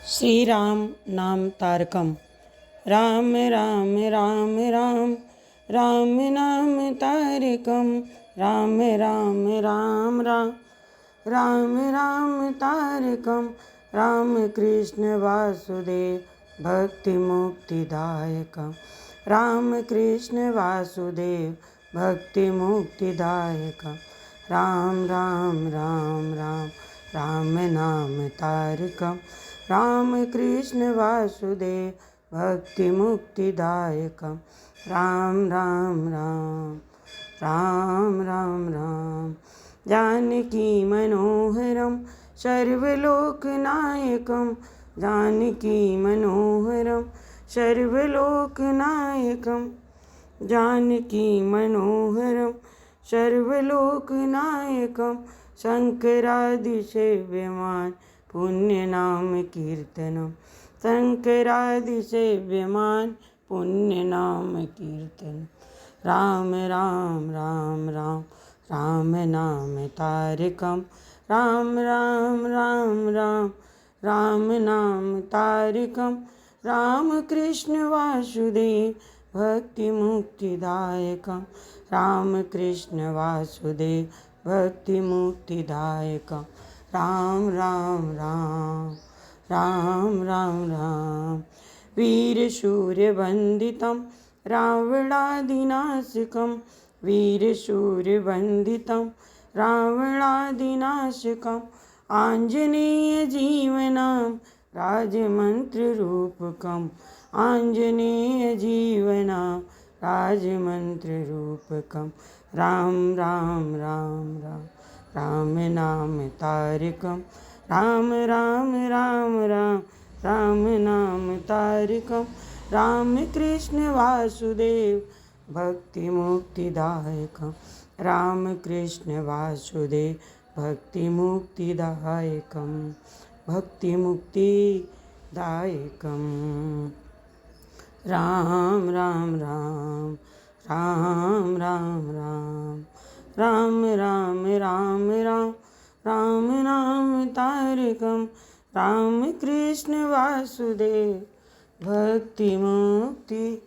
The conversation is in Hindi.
श्री राम नाम तारकम। राम राम राम राम राम नाम तारकम। राम राम राम राम राम राम तारकम। राम कृष्ण वासुदेव भक्ति मुक्तिदायकम। राम कृष्ण वासुदेव भक्ति मुक्तिदायकम। राम राम राम राम राम नाम तारकम। राम कृष्ण वासुदेव भक्ति मुक्तिदायकम। राम राम राम राम राम राम जानकी मनोहरम सर्वलोकनायकम। जानकी मनोहरम सर्वलोकनायकम। जानकी मनोहरम सर्वलोकनायकम। शंकरादिसेव्यमान पुण्य नाम कीर्तनम। शंकरादिसेव्यमान पुण्य नाम कीर्तन। राम राम राम राम राम नाम तारकम। राम राम राम राम राम नाम तारकम। राम कृष्ण वासुदेव भक्ति मुक्तिदायकम। राम कृष्ण वासुदेव भक्ति मुक्तिदायकम। राम राम राम राम राम राम वीर शूर्य वंदितम रावणादिनाशकम। वीर शूर्य वंदितम रावणादिनाशकम। आंजनेय जीवनम राजमंत्र रूपकम। आंजनेय जीवनम राजमंत्र रूपकम। राम राम राम राम राम नाम तारकम। राम राम राम राम राम नाम तारकम। राम कृष्ण वासुदेव भक्ति मुक्तिदायकम। राम कृष्ण वासुदेव भक्ति मुक्तिदायकम। भक्ति मुक्तिदायकम। राम राम राम राम राम राम राम राम राम राम राम नाम तारकम। राम कृष्ण वासुदेव भक्ति मुक्तिदायकम।